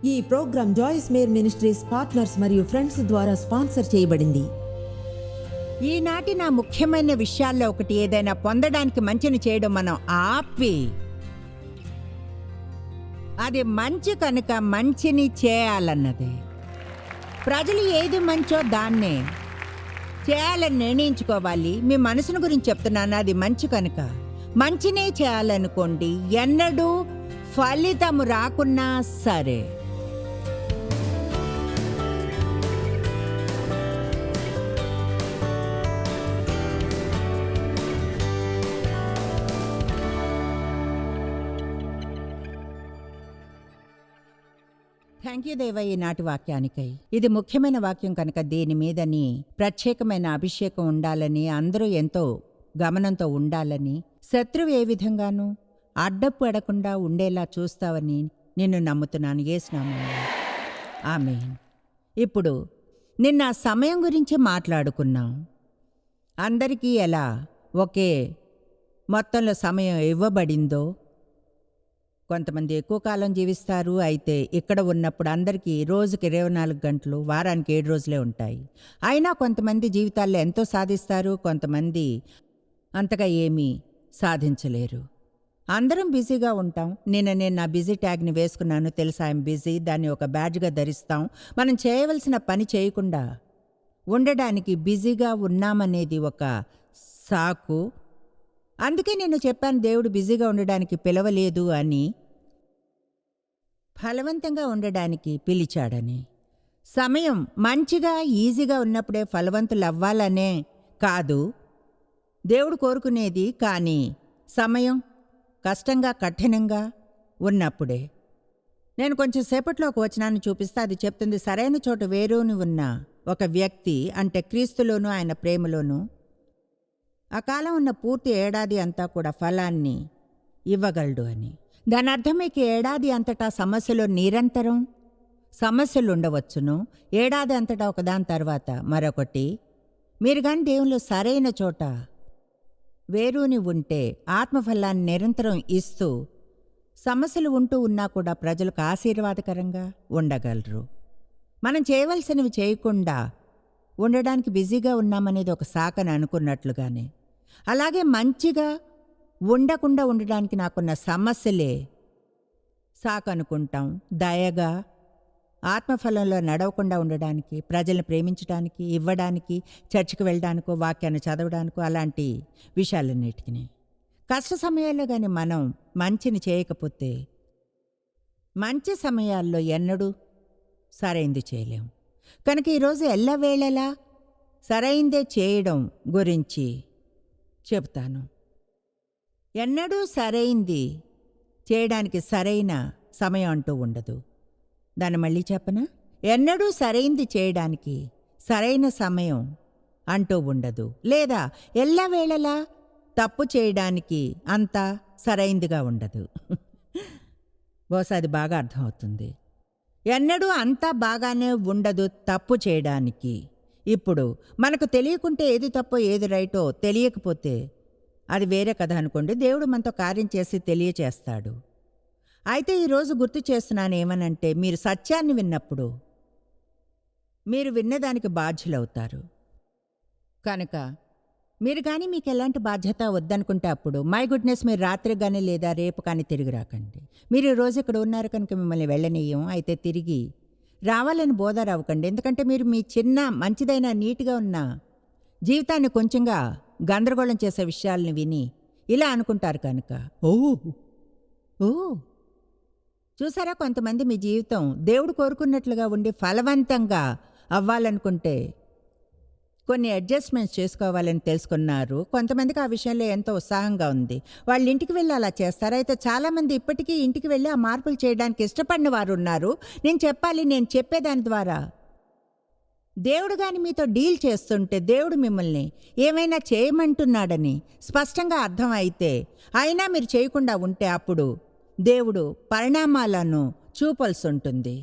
ఈ program Joyce Meyer ministries partners మరియు friends ద్వారా స్పాన్సర్ చేయబడింది. ఈనాటి నా ముఖ్యమైన విషయాల్లో ఒకటి, ఏదైనా పొందడానికి మంచిని చేయడం మనం ఆపి అది మంచి కనుక మంచిని చేయాలన్నదే. ప్రజలు ఏది మంచో దాన్నే చేయాలని నిర్ణయించుకోవాలి. మీ మనసును గురించి చెప్తున్నాను, అది మంచి కనుక మంచినే చేయాలనుకోండి. ఎన్నడూ ఫలితము రాకున్నా సరే. థ్యాంక్ యూ దేవ ఈనాటి వాక్యానికై. ఇది ముఖ్యమైన వాక్యం కనుక దీని మీదని ప్రత్యేకమైన అభిషేకం ఉండాలని, అందరూ ఎంతో గమనంతో ఉండాలని, శత్రువు ఏ విధంగానూ అడ్డపు పడకుండా ఉండేలా చూస్తావని నిన్ను నమ్ముతున్నాను యేసు నామములో. ఆమేన్. ఇప్పుడు నిన్న సమయం గురించి మాట్లాడుకున్నాం. అందరికీ ఎలా ఒకే మొత్తంలో సమయం ఇవ్వబడిందో, కొంతమంది ఎక్కువ కాలం జీవిస్తారు. అయితే ఇక్కడ ఉన్నప్పుడు అందరికీ రోజుకి 24 గంటలు, వారానికి 7 రోజులే ఉంటాయి. అయినా కొంతమంది జీవితాల్లో ఎంతో సాధిస్తారు, కొంతమంది అంతగా ఏమీ సాధించలేరు. అందరం బిజీగా ఉంటాం. నేను నా బిజీ ట్యాగ్ని వేసుకున్నాను, తెలుసా, ఐఎమ్ బిజీ. దాన్ని ఒక బ్యాడ్జ్గా ధరిస్తాం. మనం చేయవలసిన పని చేయకుండా ఉండడానికి బిజీగా ఉన్నామనేది ఒక సాకు. అందుకే నేను చెప్పాను, దేవుడు బిజీగా ఉండడానికి పిలవలేదు అని, ఫలవంతంగా ఉండడానికి పిలిచాడని. సమయం మంచిగా ఈజీగా ఉన్నప్పుడే ఫలవంతులు అవ్వాలనే కాదు దేవుడు కోరుకునేది, కానీ సమయం కష్టంగా కఠినంగా ఉన్నప్పుడే. నేను కొంచెం సేపట్లో ఒక వచనాన్ని చూపిస్తే అది చెప్తుంది, సరైన చోట వేరుని ఉన్న ఒక వ్యక్తి, అంటే క్రీస్తులోనూ ఆయన ప్రేమలోనూ ఆ కాలం ఉన్న పూర్తి ఏడాది అంతా కూడా ఫలాన్ని ఇవ్వగలడు అని. దాని అర్థం మీకు ఏడాది అంతటా సమస్యలో నిరంతరం సమస్యలు ఉండవచ్చును. ఏడాది అంతటా ఒకదాని తర్వాత మరొకటి. మీరు కానీ దేవునిలో సరైన చోట వేరుని ఉంటే ఆత్మఫలాన్ని నిరంతరం ఇస్తూ సమస్యలు ఉంటూ ఉన్నా కూడా ప్రజలకు ఆశీర్వాదకరంగా ఉండగలరు. మనం చేయవలసినవి చేయకుండా ఉండడానికి బిజీగా ఉన్నామనేది ఒక సాకని అనుకున్నట్లుగానే, అలాగే మంచిగా ఉండకుండా ఉండడానికి నాకున్న సమస్యలే సాకు అనుకుంటాం. దయగా ఆత్మఫలంలో నడవకుండా ఉండడానికి, ప్రజల్ని ప్రేమించడానికి, ఇవ్వడానికి, చర్చికి వెళ్ళడానికో, వాక్యాన్ని చదవడానికో, అలాంటి విషయాలన్నిటికీ కష్ట సమయాల్లో కానీ మనం మంచిని చేయకపోతే మంచి సమయాల్లో ఎన్నడూ సరైంది చేయలేం. కనుక ఈరోజు ఎల్లవేళలా సరైందే చేయడం గురించి చెబుతాను. ఎన్నడూ సరైంది చేయడానికి సరైన సమయం అంటూ ఉండదు. దాన్ని మళ్ళీ చెప్పనా? ఎన్నడూ సరైంది చేయడానికి సరైన సమయం అంటూ ఉండదు. లేదా ఎల్లవేళలా తప్పు చేయడానికి అంతా సరైందిగా ఉండదు. బహుశా అది బాగా అర్థమవుతుంది. ఎన్నడూ అంతా బాగానే ఉండదు తప్పు చేయడానికి. ఇప్పుడు మనకు తెలియకుంటే ఏది తప్పో ఏది రైటో తెలియకపోతే అది వేరే కథ అనుకోండి. దేవుడు మనతో కార్యం చేసి తెలియచేస్తాడు. అయితే ఈరోజు గుర్తు చేస్తున్నాను ఏమనంటే, మీరు సత్యాన్ని విన్నప్పుడు మీరు విన్నదానికి బాధ్యులవుతారు. కనుక మీరు కానీ మీకు ఎలాంటి బాధ్యత వద్దనుకుంటే అప్పుడు మై గుడ్నెస్, మీరు రాత్రి కానీ లేదా రేపు కానీ తిరిగి రాకండి. మీరు ఈరోజు ఇక్కడ ఉన్నారు కనుక మిమ్మల్ని వెళ్ళనీయం. అయితే తిరిగి రావాలని బోధరవ్వకండి. ఎందుకంటే మీరు మీ చిన్న మంచిదైన నీట్గా ఉన్న జీవితాన్ని కొంచెంగా గందరగోళం చేసే విషయాలను విని ఇలా అనుకుంటారు కనుక. ఓ చూసారా, కొంతమంది మీ జీవితం దేవుడు కోరుకున్నట్లుగా ఉండి ఫలవంతంగా అవ్వాలనుకుంటే కొన్ని అడ్జస్ట్మెంట్స్ చేసుకోవాలని తెలుసుకున్నారు. కొంతమందికి ఆ విషయంలో ఎంతో ఉత్సాహంగా ఉంది. వాళ్ళ ఇంటికి వెళ్ళి అలా చేస్తారు. అయితే చాలామంది ఇప్పటికీ ఇంటికి వెళ్ళి ఆ మార్పులు చేయడానికి ఇష్టపడిన వారు ఉన్నారు. నేను చెప్పాలి, నేను చెప్పేదాని ద్వారా దేవుడు కానీ మీతో డీల్ చేస్తుంటే, దేవుడు మిమ్మల్ని ఏమైనా చేయమంటున్నాడని స్పష్టంగా అర్థం అయితే అయినా మీరు చేయకుండా ఉంటే అప్పుడు దేవుడు పరిణామాలను చూపాల్సి ఉంటుంది.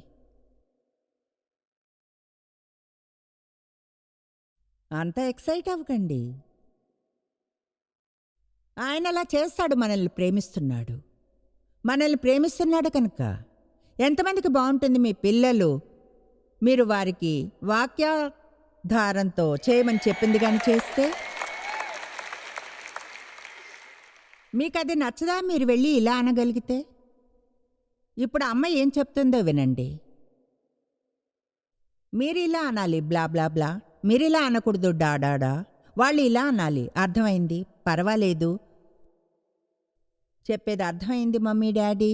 అంత ఎక్సైట్ అవ్వకండి. ఆయన అలా చేస్తాడు. మనల్ని ప్రేమిస్తున్నాడు కనుక ఎంతమందికి బాగుంటుంది మీ పిల్లలు మీరు వారికి వాక్యాధారంతో చేయమని చెప్పింది కానీ చేస్తే? మీకు అది నచ్చదా? మీరు వెళ్ళి ఇలా అనగలిగితే? ఇప్పుడు అమ్మ ఏం చెప్తుందో వినండి. మీరు ఇలా అనాలి, బ్లా బ్లా బ్లా. మీరు ఇలా అనకూడదు, డాడా. వాళ్ళు ఇలా అనాలి. అర్థమైంది, పర్వాలేదు. చెప్పేది అర్థమైంది మమ్మీ డాడీ.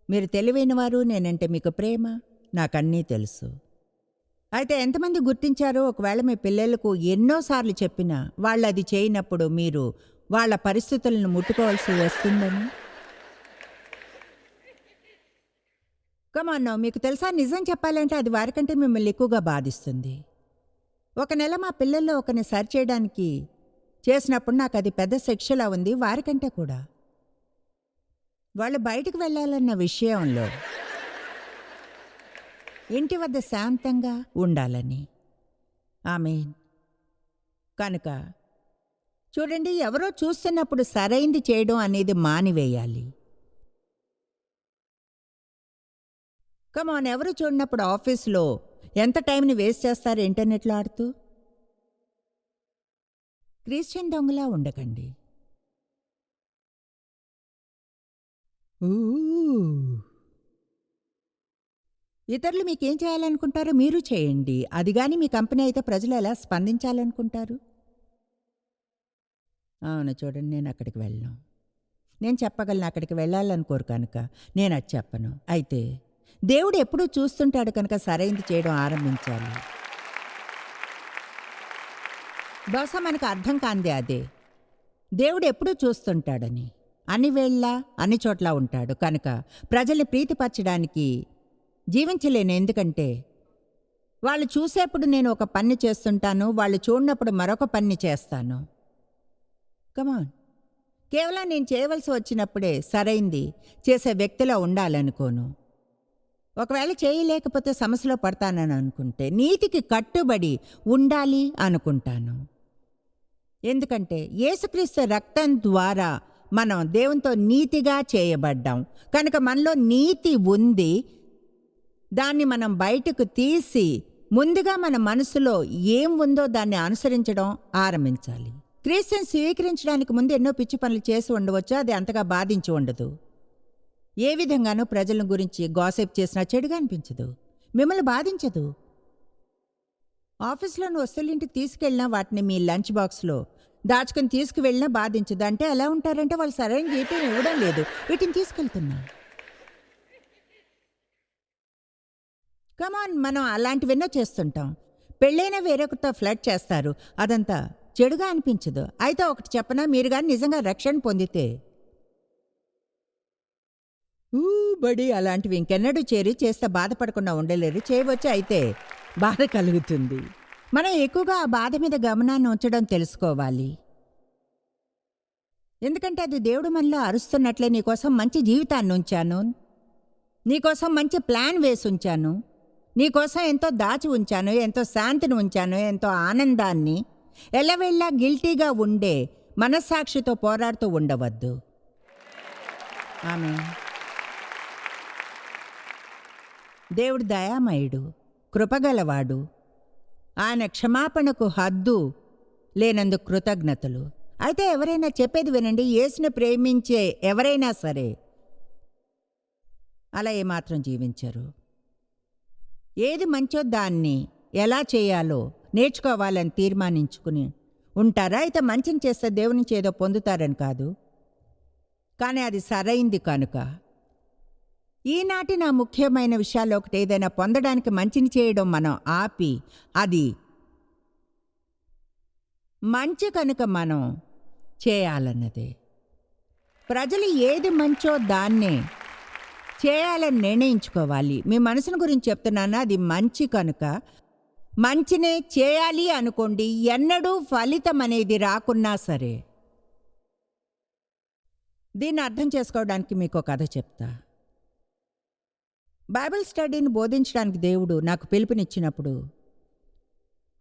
మీరు తెలివైనవారు, నేనంటే మీకు ప్రేమ, నాకన్నీ తెలుసు. అయితే ఎంతమంది గుర్తించారో ఒకవేళ మీ పిల్లలకు ఎన్నోసార్లు చెప్పినా వాళ్ళు అది చేయనప్పుడు మీరు వాళ్ళ పరిస్థితులను ముట్టుకోవాల్సి వస్తుందని? కమాన్, మీకు తెలుసా, నిజం చెప్పాలంటే అది వారికంటే మిమ్మల్ని ఎక్కువగా బాధిస్తుంది. ఒక నెల మా పిల్లల్లో ఒకరిని సరిచేయడానికి చేసినప్పుడు నాకు అది పెద్ద శిక్షలా ఉంది, వారికంటే కూడా. వాళ్ళు బయటకు వెళ్ళాలన్న విషయంలో ఇంటి వద్ద శాంతంగా ఉండాలని. ఆమేన్. కనుక చూడండి, ఎవరో చూస్తున్నప్పుడు సరైంది చేయడం అనేది మానివేయాలి. కమాన్, ఎవరు చూడనప్పుడు ఆఫీస్లో ఎంత టైంని వేస్ట్ చేస్తారు ఇంటర్నెట్లో ఆడుతూ? క్రిస్టియన్ దొంగలా ఉండకండి. ఇతరులు మీకేం చేయాలనుకుంటారో మీరు చేయండి. అది కానీ మీ కంపెనీ అయితే ప్రజలు ఎలా స్పందించాలనుకుంటారు? అవును, చూడండి, నేను అక్కడికి వెళ్ళను. నేను చెప్పగలను అక్కడికి వెళ్ళాలనుకోరు కనుక నేను అది చెప్పను. అయితే దేవుడు ఎప్పుడూ చూస్తుంటాడు కనుక సరైంది చేయడం ఆరంభించాలి. బహుశా మనకు అర్థం కాందే అదే. దేవుడు ఎప్పుడూ చూస్తుంటాడని, అన్ని వేళ్ళ అన్ని చోట్ల ఉంటాడు కనుక ప్రజల్ని ప్రీతిపరచడానికి జీవించలేను. ఎందుకంటే వాళ్ళు చూసేప్పుడు నేను ఒక పని చేస్తుంటాను, వాళ్ళు చూడనప్పుడు మరొక పని చేస్తాను. కమాన్, కేవలం నేను చేయవలసి వచ్చినప్పుడే సరైంది చేసే వ్యక్తిలో ఉండాలనుకోను. ఒకవేళ చేయలేకపోతే సమస్యలో పడతానని అనుకుంటే నీతికి కట్టుబడి ఉండాలి అనుకుంటాను. ఎందుకంటే యేసుక్రీస్తు రక్తం ద్వారా మనం దేవునితో నీతిగా చేయబడ్డాం కనుక మనలో నీతి ఉంది. దాన్ని మనం బయటకు తీసి ముందుగా మన మనసులో ఏం ఉందో దాన్ని అనుసరించడం ఆరంభించాలి. క్రీస్తుని స్వీకరించడానికి ముందు ఎన్నో పిచ్చి పనులు చేసి ఉండవచ్చు, అది అంతగా బాధించి ఉండదు. ఏ విధంగానూ ప్రజల గురించి గాసిప్ చేసినా చెడుగా అనిపించదు, మిమ్మల్ని బాధించదు. ఆఫీస్లోని వస్తువులు ఇంటికి తీసుకెళ్ళినా వాటిని మీ లంచ్ బాక్స్లో దాచుకుని తీసుకువెళ్ళినా బాధించదు. అంటే ఎలా ఉంటారంటే వాళ్ళు సరైన జీతం ఇవ్వడం లేదు, వీటిని తీసుకెళ్తున్నా. కమాన్, మనం అలాంటివెన్నో చేస్తుంటాం. పెళ్ళైనా వేరొకరితో ఫ్లర్ట్ చేస్తారు, అదంతా చెడుగా అనిపించదు. అయితే ఒకటి చెప్పనా, మీరు కానీ నిజంగా రక్షణ పొందితే బడి అలాంటివి ఇంకెన్నడూ చేస్తే బాధపడకుండా ఉండలేరు. చేయవచ్చు, అయితే బాధ కలుగుతుంది. మనం ఎక్కువగా ఆ బాధ మీద గమనాన్ని ఉంచడం తెలుసుకోవాలి. ఎందుకంటే అది దేవుడు మనలో అరుస్తున్నట్లే, నీకోసం మంచి జీవితాన్ని ఉంచాను, నీకోసం మంచి ప్లాన్ వేసి ఉంచాను, నీకోసం ఎంతో దాచి ఉంచాను, ఎంతో శాంతిని ఉంచాను, ఎంతో ఆనందాన్ని. ఎల్లవేళ్ళ గిల్టీగా ఉండే మనస్సాక్షితో పోరాడుతూ ఉండవద్దు. ఆమేన్. దేవుడు దయామయుడు, కృపగలవాడు. ఆయన క్షమాపణకు హద్దు లేనందుకు కృతజ్ఞతలు. అయితే ఎవరైనా చెప్పేది వినండి, యేసుని ప్రేమించే ఎవరైనా సరే అలా ఏమాత్రం జీవించరు. ఏది మంచో దాన్ని ఎలా చేయాలో నేర్చుకోవాలని తీర్మానించుకుని ఉంటారా? అయితే మంచిని చేస్తే దేవుని నుంచి ఏదో పొందుతారని కాదు, కానీ అది సరైంది కనుక. ఈనాటి నా ముఖ్యమైన విషయాల్లో ఒకటి, ఏదైనా పొందడానికి మంచిని చేయడం మనం ఆపి, అది మంచి కనుక మనం చేయాలన్నదే. ప్రజలు ఏది మంచో దాన్నే చేయాలని నిర్ణయించుకోవాలి. మీ మనసును గురించి చెప్తున్నాను, అది మంచి కనుక మంచినే చేయాలి అనుకోండి. ఎన్నడూ ఫలితం అనేది రాకున్నా సరే. దీన్ని అర్థం చేసుకోవడానికి మీకు ఒక కథ చెప్తా. బైబిల్ స్టడీని బోధించడానికి దేవుడు నాకు పిలుపునిచ్చినప్పుడు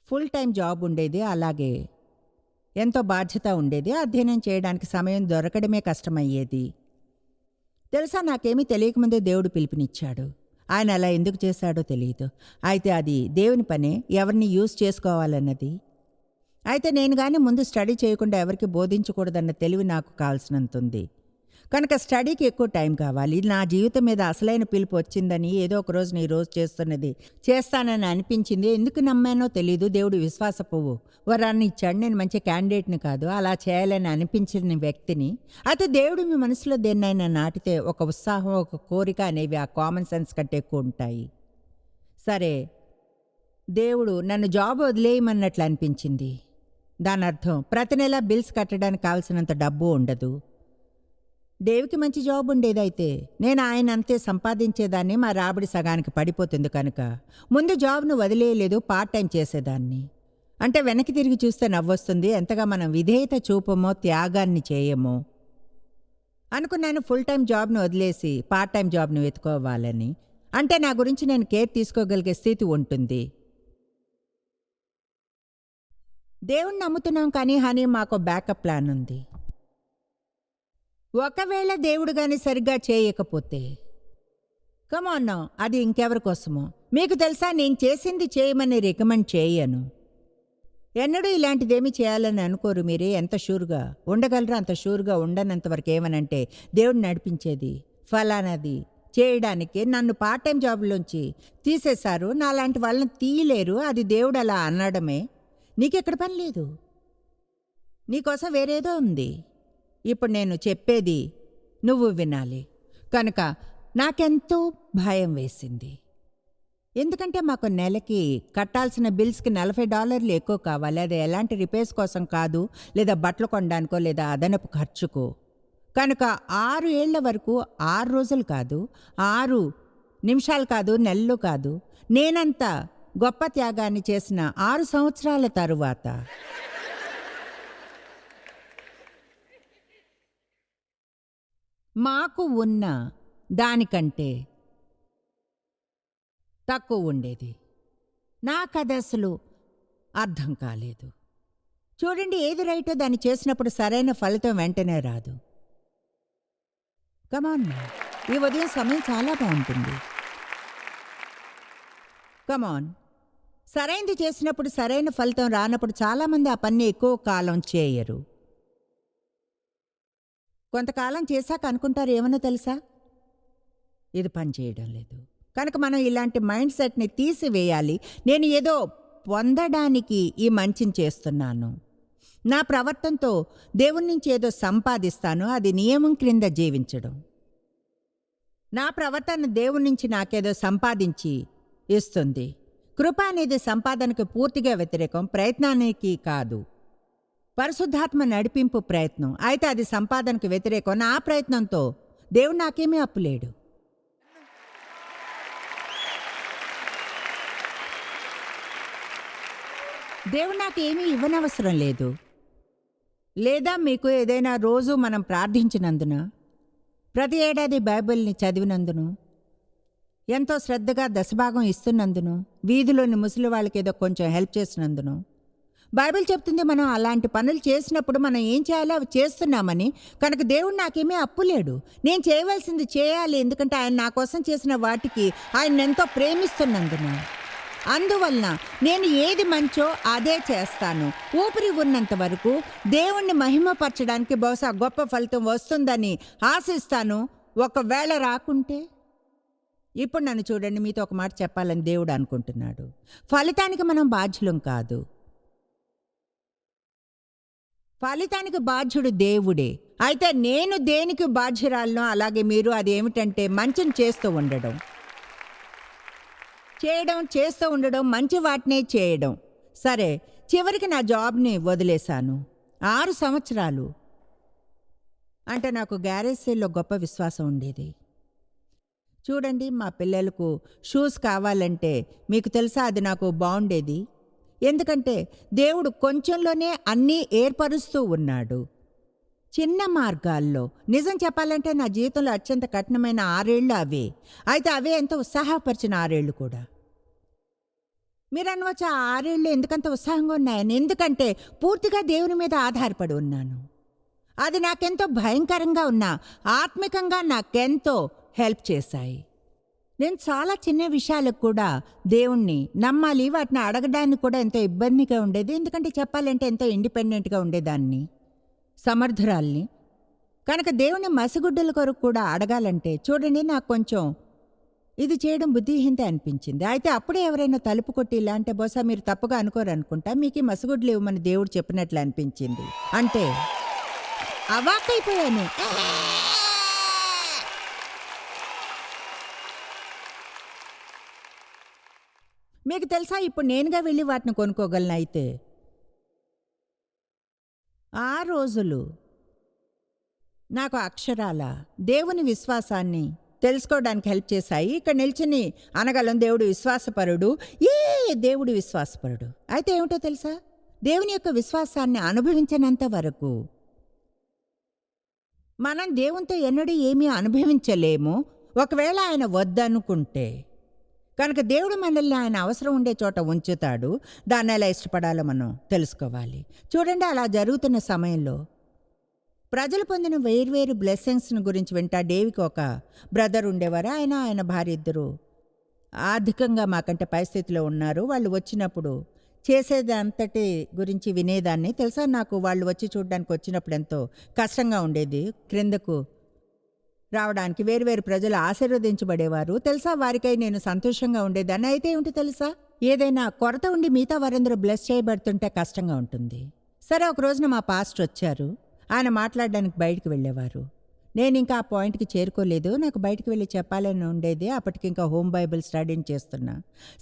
ఫుల్ టైం జాబ్ ఉండేది, అలాగే ఎంతో బాధ్యత ఉండేది. అధ్యయనం చేయడానికి సమయం దొరకడమే కష్టమయ్యేది. తెలుసా, నాకేమీ తెలియకముందే దేవుడు పిలుపునిచ్చాడు. ఆయన అలా ఎందుకు చేశాడో తెలియదు. అయితే అది దేవుని పనే, ఎవరిని యూజ్ చేసుకోవాలన్నది. అయితే నేను కానీ ముందు స్టడీ చేయకుండా ఎవరికి బోధించకూడదన్న తెలివి నాకు కావాల్సినంత ఉంది. కనుక స్టడీకి ఎక్కువ టైం కావాలి. నా జీవితం మీద అసలైన పిలుపు వచ్చిందని, ఏదో ఒక రోజున ఈ రోజు చేస్తున్నది చేస్తానని అనిపించింది. ఎందుకు నమ్మానో తెలీదు. దేవుడు విశ్వాసపు వరాన్ని ఇచ్చాడు. నేను మంచి క్యాండిడేట్ని కాదు, అలా చేయాలని అనిపించిన వ్యక్తిని. అయితే దేవుడు మీ మనసులో దేన్నైనా నాటితే ఒక ఉత్సాహం, ఒక కోరిక అనేవి ఆ కామన్ సెన్స్ కంటే ఎక్కువ ఉంటాయి. సరే, దేవుడు నన్ను జాబ్ వదిలేయమన్నట్లు అనిపించింది. దాని అర్థం ప్రతి నెల బిల్స్ కట్టడానికి కావాల్సినంత డబ్బు ఉండదు. డేవికి మంచి జాబ్ ఉండేదైతే నేను ఆయన అంతే సంపాదించేదాన్ని, మా రాబడి సగానికి పడిపోతుంది. కనుక ముందు జాబ్ను వదిలేయలేదు, పార్ట్ టైం చేసేదాన్ని. అంటే వెనక్కి తిరిగి చూస్తే నవ్వొస్తుంది, ఎంతగా మనం విధేయత చూపమో త్యాగాన్ని చేయమో. అనుకున్నాను ఫుల్ టైం జాబ్ను వదిలేసి పార్ట్ టైం జాబ్ను వెతుకోవాలని. అంటే నా గురించి నేను కేర్ తీసుకోగలిగే స్థితి ఉంటుంది. దేవుణ్ణి నమ్ముతున్నాం కానీ మాకు బ్యాకప్ ప్లాన్ ఉంది. ఒకవేళ దేవుడు గాని సరిగ్గా చేయకపోతే కమాన్, అది ఇంకెవరి కోసమో. మీకు తెలుసా, నేను చేసింది చేయమని రికమెండ్ చేయను. ఎన్నడూ ఇలాంటిదేమీ చేయాలని అనుకోరు. మీరే ఎంత షూర్గా ఉండగలరో అంత షూర్గా ఉండనంతవరకు ఏమనంటే దేవుడు నడిపించేది ఫలానాది చేయడానికి. నన్ను పార్ట్ టైం జాబ్లోంచి తీసేశారు, నాలాంటి వాళ్ళని తీయలేరు. అది దేవుడు అలా అనడమే. నీకెక్కడ పని లేదు, నీకోసం వేరేదో ఉంది. ఇప్పుడు నేను చెప్పేది నువ్వు వినాలి. కనుక నాకెంతో భయం వేసింది. ఎందుకంటే మాకు నెలకి కట్టాల్సిన బిల్స్కి $40 ఎక్కువ కావాలి. అది ఎలాంటి రిపేర్స్ కోసం కాదు, లేదా బట్టలు కొనడానికో లేదా అదనపు ఖర్చుకో. కనుక 6 ఏళ్ల వరకు 6 రోజులు కాదు, 6 నిమిషాలు కాదు, నెలలు కాదు, నేనంత గొప్ప త్యాగాన్ని చేసిన 6 సంవత్సరాల తరువాత మాకు ఉన్న దానికంటే తక్కువ ఉండేది. నాకది అసలు అర్థం కాలేదు. చూడండి, ఏది రైటో దాన్ని చేసినప్పుడు సరైన ఫలితం వెంటనే రాదు. కమాన్, ఈ ఉదయం సమయం చాలా బాగుంటుంది. కమాన్, సరైనది చేసినప్పుడు సరైన ఫలితం రానప్పుడు చాలామంది ఆ పని ఎక్కువ కాలం చేయరు. కొంతకాలం చేశాక అనుకుంటారు, ఏమన్నా తెలుసా, ఇది పని చేయడం లేదు. కనుక మనం ఇలాంటి మైండ్ సెట్ని తీసివేయాలి. నేను ఏదో పొందడానికి ఈ మంచిని చేస్తున్నాను, నా ప్రవర్తనతో దేవుని నుంచి ఏదో సంపాదిస్తాను, అది నియమం క్రింద జీవించడం. నా ప్రవర్తన దేవుని నుంచి నాకేదో సంపాదించి ఇస్తుంది. కృప అనేది సంపాదనకు పూర్తిగా వ్యతిరేకం, ప్రయత్నానికి కాదు. పరిశుద్ధాత్మ నడిపింపు ప్రయత్నం, అయితే అది సంపాదనకు వ్యతిరేకం. నా ప్రయత్నంతో దేవుడు నాకేమీ అప్పులేడు. దేవుడు నాకేమీ ఇవ్వనవసరం లేదు. లేదా మీకు ఏదైనా రోజు మనం ప్రార్థించినందున, ప్రతి ఏడాది బైబిల్ని చదివినందును, ఎంతో శ్రద్ధగా దశభాగం ఇస్తున్నందును, వీధిలోని ముసలి వాళ్ళకి ఏదో కొంచెం హెల్ప్ చేసినందును. బైబిల్ చెప్తుంది మనం అలాంటి పనులు చేసినప్పుడు మనం ఏం చేయాలో అవి చేస్తున్నామని. కనుక దేవుడు నాకేమీ అప్పులేడు. నేను చేయవలసింది చేయాలి, ఎందుకంటే ఆయన నా కోసం చేసిన వాటికి ఆయన ఎంతో ప్రేమిస్తున్నందున. అందువలన నేను ఏది మంచో అదే చేస్తాను. ఊపిరి ఉన్నంత వరకు దేవుణ్ణి మహిమపరచడానికి బహుశా గొప్ప ఫలితం వస్తుందని ఆశిస్తాను. ఒకవేళ రాకుంటే, ఇప్పుడు నన్ను చూడండి, మీతో ఒక మాట చెప్పాలని దేవుడు అనుకుంటున్నాడు. ఫలితానికి మనం బాధ్యులం కాదు, ఫలితానికి బాధ్యుడు దేవుడే. అయితే నేను దేనికి బాధ్యురాలనో అలాగే మీరు. అదేమిటంటే మంచిని చేస్తూ ఉండడం, చేస్తూ ఉండడం, మంచి వాటినే చేయడం. సరే, చివరికి నా జాబ్ని వదిలేశాను. 6 సంవత్సరాలు అంటే నాకు గ్యారేజ్ సేల్లో గొప్ప విశ్వాసం ఉండేది. చూడండి, మా పిల్లలకు షూస్ కావాలంటే మీకు తెలుసా, అది నాకు బాగుండేది. ఎందుకంటే దేవుడు కొంచెంలోనే అన్నీ ఏర్పరుస్తూ ఉన్నాడు, చిన్న మార్గాల్లో. నిజం చెప్పాలంటే నా జీవితంలో అత్యంత కఠినమైన 6 ఏళ్ళు అవే. అయితే అవే ఎంతో ఉత్సాహపరిచిన 6 ఏళ్ళు కూడా. మీరు అనవచ్చు, ఆ 6 ఏళ్ళు ఎందుకంత ఉత్సాహంగా ఉన్నాయని. ఎందుకంటే పూర్తిగా దేవుని మీద ఆధారపడి ఉన్నాను. అది నాకెంతో భయంకరంగా ఉన్నా ఆత్మికంగా నాకెంతో హెల్ప్ చేశాయి. నేను చాలా చిన్న విషయాలకు కూడా దేవుణ్ణి నమ్మాలి, వాటిని అడగడానికి కూడా ఎంతో ఇబ్బందిగా ఉండేది. ఎందుకంటే చెప్పాలంటే ఎంతో ఇండిపెండెంట్గా ఉండేదాన్ని, సమర్థురాల్ని. కనుక దేవుని మసిగుడ్డల కొరకు కూడా అడగాలంటే చూడండి, నాకు కొంచెం ఇది చేయడం బుద్ధిహీనత అనిపించింది. అయితే అప్పుడే ఎవరైనా తలుపు కొట్టి ఇలా అంటే బహుశా మీరు తప్పుగా అనుకోరు అనుకుంటా, మీకు ఈ మసిగుడ్లు ఇవ్వమని దేవుడు చెప్పినట్లు అనిపించింది. అంటే అవాక్కైపోయాను. మీకు తెలుసా, ఇప్పుడు నేనుగా వెళ్ళి వాటిని కొనుక్కోగలను. అయితే ఆ రోజులు నాకు అక్షరాల దేవుని విశ్వాసాన్ని తెలుసుకోవడానికి హెల్ప్ చేశాయి. ఇక్కడ నిల్చుని అనగలం దేవుడు విశ్వాసపరుడు, దేవుడు విశ్వాసపరుడు. అయితే ఏమిటో తెలుసా, దేవుని యొక్క విశ్వాసాన్ని అనుభవించినంత వరకు మనం దేవునితో ఎన్నడూ ఏమీ అనుభవించలేము, ఒకవేళ ఆయన వద్దనుకుంటే. కనుక దేవుడు మనల్ని ఆయన అవసరం ఉండే చోట ఉంచుతాడు. దాన్ని ఎలా ఇష్టపడాలో మనం తెలుసుకోవాలి. చూడండి, అలా జరుగుతున్న సమయంలో ప్రజలు పొందిన వేర్వేరు బ్లెస్సింగ్స్ని గురించి వింటా. డేవికి ఒక బ్రదర్ ఉండేవారు. ఆయన భార్య ఇద్దరు ఆర్థికంగా మాకంటే పై స్థితిలో ఉన్నారు. వాళ్ళు వచ్చినప్పుడు చేసేది అంతటి గురించి వినేదాన్ని. తెలుసా, నాకు వాళ్ళు వచ్చి చూడడానికి వచ్చినప్పుడు ఎంతో కష్టంగా ఉండేది. క్రిందకు రావడానికి వేరువేరు ప్రజలు ఆశీర్వదించబడేవారు. తెలుసా, వారికై నేను సంతోషంగా ఉండేదాన్ని. అయితే ఏమిటి తెలుసా, ఏదైనా కొరత ఉండి మిగతా వారందరూ బ్లెస్ చేయబడుతుంటే కష్టంగా ఉంటుంది. సరే, ఒక రోజున మా పాస్టర్ వచ్చారు. ఆయన మాట్లాడడానికి బయటికి వెళ్ళేవారు. నేను ఇంకా ఆ పాయింట్కి చేరుకోలేదు. నాకు బయటికి వెళ్ళి చెప్పాలని ఉండేది. అప్పటికి ఇంకా హోమ్ బైబిల్ స్టడీని చేస్తున్నా.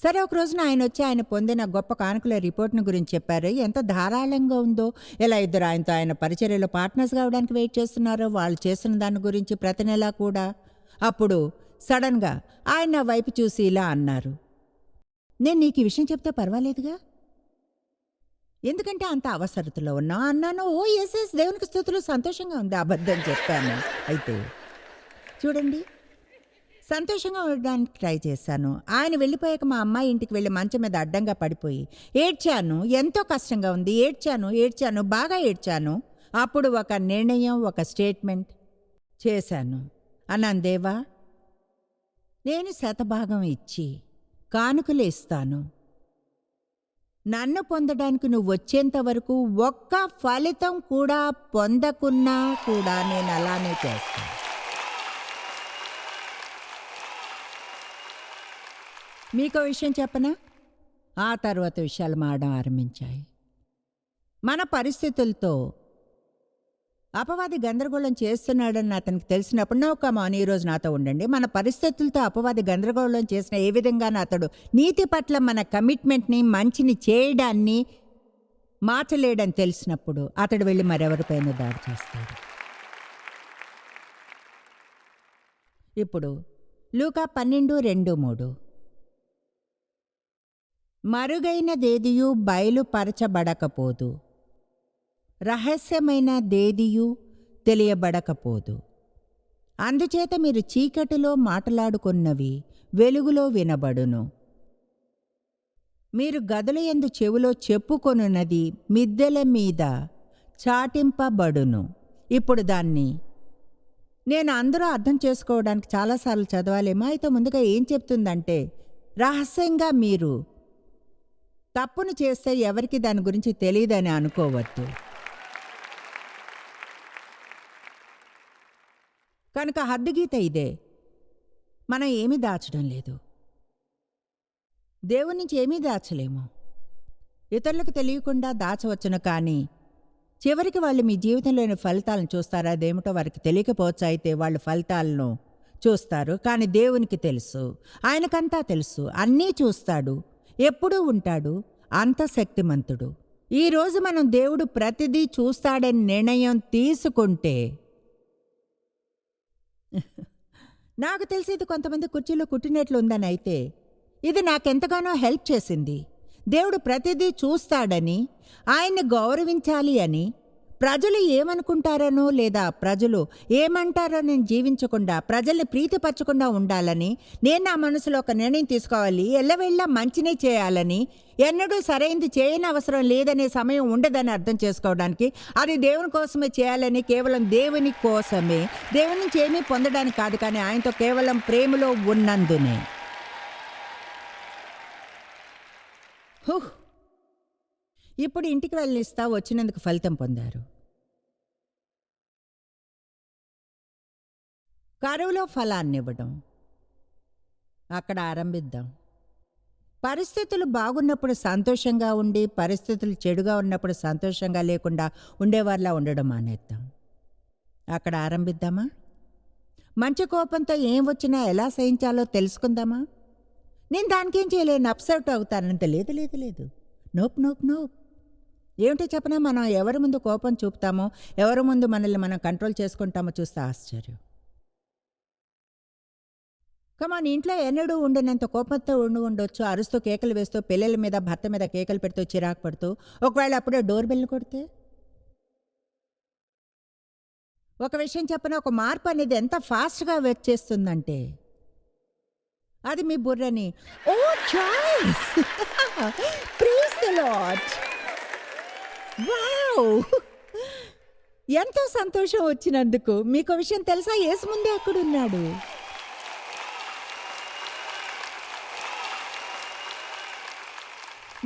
సరే, ఒక రోజున ఆయన వచ్చి ఆయన పొందిన గొప్ప కానుకల రిపోర్ట్ని గురించి చెప్పారు. ఎంత ధారాళంగా ఉందో, ఎలా ఇద్దరు ఆయనతో ఆయన పరిచర్యలో పార్ట్నర్స్ కావడానికి వెయిట్ చేస్తున్నారో, వాళ్ళు చేస్తున్న దాని గురించి ప్రతి నెలా కూడా. అప్పుడు సడన్గా ఆయన నా వైపు చూసి ఇలా అన్నారు, నేను నీకు ఈ విషయం చెప్తే పర్వాలేదుగా, ఎందుకంటే అంత అవసరతలో ఉన్నా అన్నాను. ఓ ఎస్, దేవునికి స్తుతులు, సంతోషంగా ఉంది. అబద్ధం చెప్పాను. అయితే చూడండి, సంతోషంగా ఉండడానికి ట్రై చేశాను. ఆయన వెళ్ళిపోయాక మా అమ్మాయి ఇంటికి వెళ్ళి మంచం మీద అడ్డంగా పడిపోయి ఏడ్చాను. ఎంతో కష్టంగా ఉంది. ఏడ్చాను, బాగా ఏడ్చాను. అప్పుడు ఒక నిర్ణయం, ఒక స్టేట్మెంట్ చేశాను. అన్నాను, దేవా, నేను శతభాగం ఇచ్చి కానుకలు ఇస్తాను. నన్ను పొందడానికి నువ్వు వచ్చేంత వరకు ఒక్క ఫలితం కూడా పొందకున్నా కూడా నేను అలానే చేస్తాను. మీకో విషయం చెప్పనా, ఆ తర్వాత విషయాలు మారడం ఆరంభించాయి. మన పరిస్థితులతో అపవాది గందరగోళం చేస్తున్నాడని అతనికి తెలిసినప్పుడు, నో కమాన్, ఈరోజు నాతో ఉండండి. మన పరిస్థితులతో అపవాది గందరగోళం చేసిన ఏ విధంగానూ అతడు నీతి పట్ల మన కమిట్మెంట్ని, మంచిని చేయడాన్ని మార్చలేడని తెలిసినప్పుడు అతడు వెళ్ళి మరెవరిపైన దాడి చేస్తాడు. ఇప్పుడు లూకా 12:2-3, మరుగైనదేదియు బయలుపరచబడకపోదు, రహస్యమైన దేదియు తెలియబడకపోదు. అందుచేత మీరు చీకటిలో మాట్లాడుకున్నవి వెలుగులో వినబడును, మీరు గదుల యందు చెవిలో చెప్పుకొనున్నది మిద్దెల మీద చాటింపబడును. ఇప్పుడు దాన్ని నేను అందరూ అర్థం చేసుకోవడానికి చాలాసార్లు చదవాలేమో. అయితే ముందుగా ఏం చెప్తుందంటే, రహస్యంగా మీరు తప్పును చేస్తే ఎవరికి దాని గురించి తెలియదని అనుకోవద్దు. కనుక హద్దుగీత ఇదే. మనం ఏమీ దాచడం లేదు. దేవుని నుంచి ఏమీ దాచలేము. ఇతరులకు తెలియకుండా దాచవచ్చును, కానీ చివరికి వాళ్ళు మీ జీవితంలోని ఫలితాలను చూస్తారు. అదేమిటో వారికి తెలియకపోవచ్చు. అయితే వాళ్ళు ఫలితాలను చూస్తారు. కానీ దేవునికి తెలుసు, ఆయనకంతా తెలుసు, అన్నీ చూస్తాడు, ఎప్పుడూ ఉంటాడు, అంత శక్తిమంతుడు. ఈరోజు మనం దేవుడు ప్రతిదీ చూస్తాడని నిర్ణయం తీసుకుంటే, నాకు తెలిసి ఇది కొంతమంది కుర్చీలో కుట్టినట్లు ఉందని, అయితే ఇది నాకెంతగానో హెల్ప్ చేసింది. దేవుడు ప్రతిదీ చూస్తాడని, ఆయన్ని గౌరవించాలి అని, ప్రజలు ఏమనుకుంటారనో లేదా ప్రజలు ఏమంటారో నేను జీవించకుండా ప్రజల్ని ప్రీతిపరచకుండా ఉండాలని నేను నా మనసులో ఒక నిర్ణయం తీసుకోవాలి. ఎల్లవెళ్ళ మంచినే చేయాలని, ఎన్నడూ సరైనది చేయని అవసరం లేదనే సమయం ఉండదని అర్థం చేసుకోవడానికి, అది దేవుని కోసమే చేయాలని, కేవలం దేవుని కోసమే, దేవుని నుంచి ఏమీ పొందడానికి కాదు, కానీ ఆయనతో కేవలం ప్రేమలో ఉన్నందునే. ఇప్పుడు ఇంటికి వెళ్ళిస్తా వచ్చినందుకు ఫలితం పొందారు. కరువులో ఫలాన్నివ్వడం. అక్కడ ఆరంభిద్దాం. పరిస్థితులు బాగున్నప్పుడు సంతోషంగా ఉండి, పరిస్థితులు చెడుగా ఉన్నప్పుడు సంతోషంగా లేకుండా ఉండేవారిలా ఉండడం మానేద్దాం. అక్కడ ఆరంభిద్దామా? మంచి కోపంతో ఏం వచ్చినా ఎలా సహించాలో తెలుసుకుందామా? నేను దానికేం చేయలేను, అప్సెట్ అవుతానంత. లేదు లేదు లేదు, నోప్ నోప్ నోప్. ఏమిటో చెప్పనా, మనం ఎవరి ముందు కోపం చూపుతామో, ఎవరి ముందు మనల్ని మనం కంట్రోల్ చేసుకుంటామో చూస్తే ఆశ్చర్యం. కమాన్, ఇంట్లో ఎన్నడూ ఉండనంత కోపంతో ఉండొచ్చు, అరుస్తూ కేకలు వేస్తూ, పిల్లల మీద భర్త మీద కేకలు పెడుతూ, చిరాకు పడుతూ, ఒకవేళ అప్పుడే డోర్ బెల్ కొడితే. ఒక విషయం చెప్పనా, ఒక మార్పు అనేది ఎంత ఫాస్ట్గా వచ్చేస్తుందంటే అది మీ బుర్రని ఓ చాయిస్ ప్రైజ్ ది లార్డ్, వావ్, ఎంతో సంతోషం వచ్చినందుకు. మీకు విషయం తెలుసా, యేసు ముందే అక్కడున్నాడు.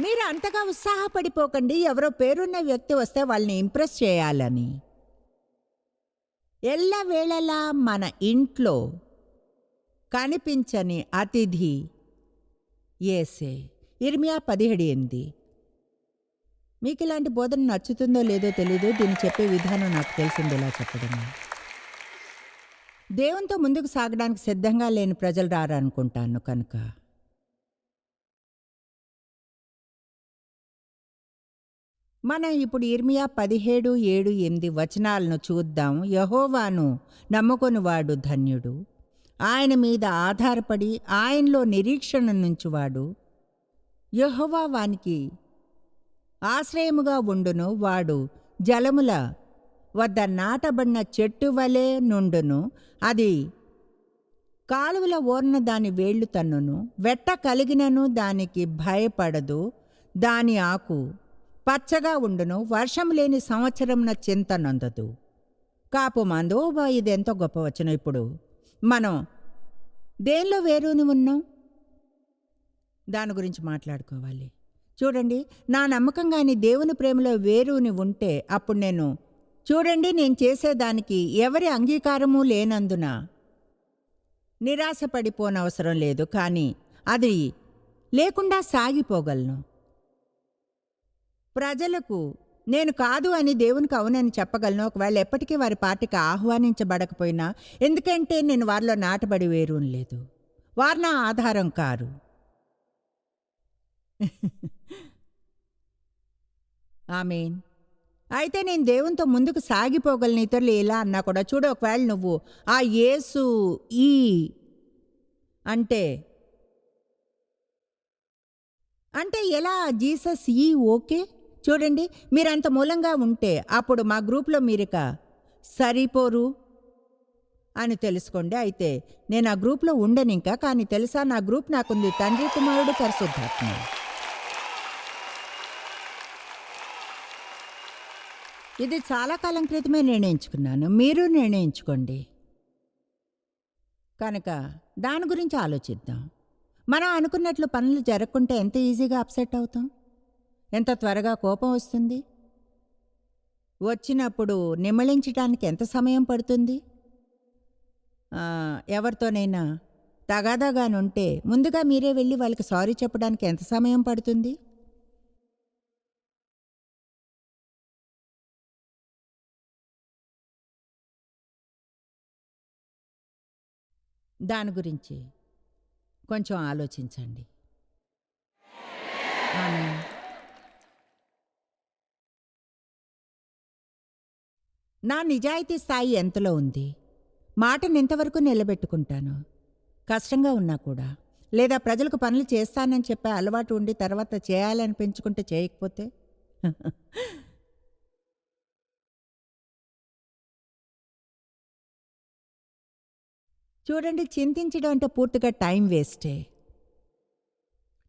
మీరు అంతగా ఉత్సాహపడిపోకండి ఎవరో పేరున్న వ్యక్తి వస్తే వాళ్ళని ఇంప్రెస్ చేయాలని. ఎల్లవేళలా మన ఇంట్లో కనిపించని అతిథి యేసే. ఇర్మియా 17:8. మీకు ఇలాంటి బోధన నచ్చుతుందో లేదో తెలీదు, దీన్ని చెప్పే విధానం నాకు తెలిసింది ఇలా చెప్పడం. దేవునితో ముందుకు సాగడానికి సిద్ధంగా లేని ప్రజలు రారనుకుంటాను. కనుక మనం ఇప్పుడు ఇర్మియా 17:7-8 వచనాలను చూద్దాం. యెహోవాను నమ్ముకొనివాడు ధన్యుడు, ఆయన మీద ఆధారపడి ఆయనలో నిరీక్షణ నుంచువాడు. యెహోవా వానికి ఆశ్రయముగా ఉండును, వాడు జలముల వద్ద నాటబడిన చెట్టు వలె నుండును, అది కాలువల ఓర్న దాని వేళ్లు తన్నును, వెట్ట కలిగినను దానికి భయపడదు, దాని ఆకు పచ్చగా ఉండును, వర్షం లేని సంవత్సరంన చింత నొందదు. కాపు మందు. ఇది ఎంతో గొప్ప వచనం. ఇప్పుడు మనం దేనిలో వేరుని ఉన్నాం, దాని గురించి మాట్లాడుకోవాలి. చూడండి, నా నమ్మకం కానీ దేవుని ప్రేమలో వేరుని ఉంటే అప్పుడు నేను చేసేదానికి ఎవరి అంగీకారము లేనందున నిరాశపడిపోనవసరం లేదు, కానీ అది లేకుండా సాగిపోగలను. ప్రజలకు నేను కాదు అని దేవునికి అవునని చెప్పగలను, ఒకవేళ ఎప్పటికీ వారి పార్టీకి ఆహ్వానించబడకపోయినా, ఎందుకంటే నేను వారిలో నాటబడి వేరు లేదు, వారు నా ఆధారం కారు. ఆమేన్. అయితే నేను దేవునితో ముందుకు సాగిపోగలను. ఇతరులు ఎలా అన్నా కూడా, చూడు, ఒకవేళ నువ్వు ఆ యేసు ఈ అంటే ఎలా జీసస్ ఈ ఓకే. చూడండి, మీరంత మూలంగా ఉంటే అప్పుడు మా గ్రూప్లో మీరిక సరిపోరు అని తెలుసుకోండి. అయితే నేను ఆ గ్రూప్లో ఉండను ఇంకా, కానీ తెలుసా, నా గ్రూప్ నాకుంది, తండ్రి, కుమారుడు, పరిశుద్ధాత్మ. ఇది చాలా కాలం క్రితమే నిర్ణయించుకున్నాను, మీరు నిర్ణయించుకోండి. కనుక దాని గురించి ఆలోచిద్దాం. మనం అనుకున్నట్లు పనులు జరగకుంటే ఎంత ఈజీగా అప్సెట్ అవుతాం, ఎంత త్వరగా కోపం వస్తుంది, వచ్చినప్పుడు నిమ్మళించడానికి ఎంత సమయం పడుతుంది. ఎవరితోనైనా తగాదాగానుంటే ముందుగా మీరే వెళ్ళి వాళ్ళకి సారీ చెప్పడానికి ఎంత సమయం పడుతుంది. దాని గురించి కొంచెం ఆలోచించండి. ఆమేన్. నా నిజాయితీ స్థాయి ఎంతలో ఉంది, మాటను ఎంతవరకు నిలబెట్టుకుంటాను, కష్టంగా ఉన్నా కూడా, లేదా ప్రజలకు పనులు చేస్తానని చెప్పే అలవాటు ఉండి తర్వాత చేయాలని పెంచుకుంటే చేయకపోతే చూడండి, చింతించడం అంటే పూర్తిగా టైం వేస్టే.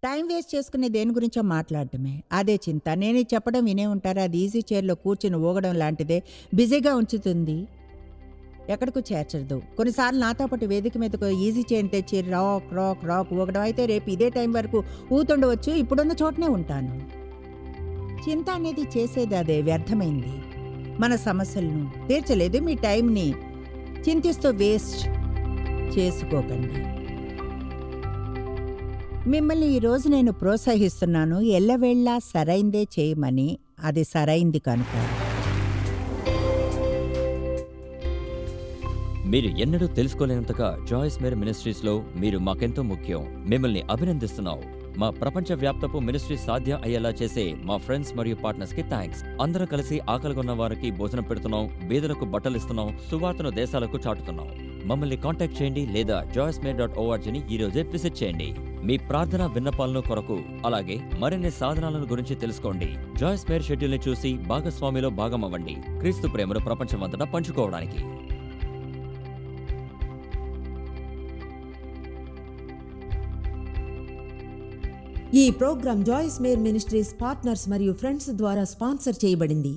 టైం వేస్ట్ చేసుకునే దేని గురించో మాట్లాడటమే, అదే చింత. నేను ఇది చెప్పడం వినే ఉంటారు. అది ఈజీ చైర్లో కూర్చుని ఊగడం లాంటిదే. బిజీగా ఉంచుతుంది, ఎక్కడికో చేర్చదు. కొన్నిసార్లు నాతో పాటు వేదిక మీదకు ఈజీ చైర్ తెచ్చి రాక్ రాక్ రాక్ ఊగడం. అయితే రేపు ఇదే టైం వరకు ఊతుండవచ్చు, ఇప్పుడున్న చోటనే ఉంటాను. చింత అనేది చేసేది అదే, వ్యర్థమైంది. మన సమస్యలను తీర్చలేదు. మీ టైంని చింతిస్తూ వేస్ట్ చేసుకోకండి. మిమ్మల్ని ఈరోజు నేను ప్రోత్సహిస్తున్నాను, ఎల్లవేళలా సరైందే చేయమని. అది సరైంది కనుక. మీరు ఎన్నడూ తెలుసుకోలేనంతగా జాయిస్ మేర్ మినిస్ట్రీస్లో మీరు మాకెంతో ముఖ్యం. మిమ్మల్ని అభినందిస్తున్నాం. మా ప్రపంచవ్యాప్తపు మినిస్ట్రీ సాధ్యం అయ్యేలా చేసే మా ఫ్రెండ్స్ మరియు పార్ట్నర్స్కి థ్యాంక్స్. అందరం కలిసి ఆకలిగొన్న వారికి భోజనం పెడుతున్నాం, బీదలకు బట్టలు ఇస్తున్నాం, సువార్తను దేశాలకు చాటుతున్నాం. మమ్మల్ని కాంటాక్ట్ చేయండి లేదా joycemeer.orgని ఈరోజే విజిట్ చేయండి. మీ ప్రార్థన విన్నపాలను కొరకు, అలాగే మరిన్ని సాధనాలను గురించి తెలుసుకోండి. జాయిస్ మేర్ షెడ్యూల్ని చూసి భాగస్వామిలో భాగమవ్వండి, క్రీస్తు ప్రేమను ప్రపంచమంతటా పంచుకోవడానికి. ఈ program Joyce Meyer ministries partners మరియు ఫ్రెండ్స్ ద్వారా స్పాన్సర్ చేయబడింది.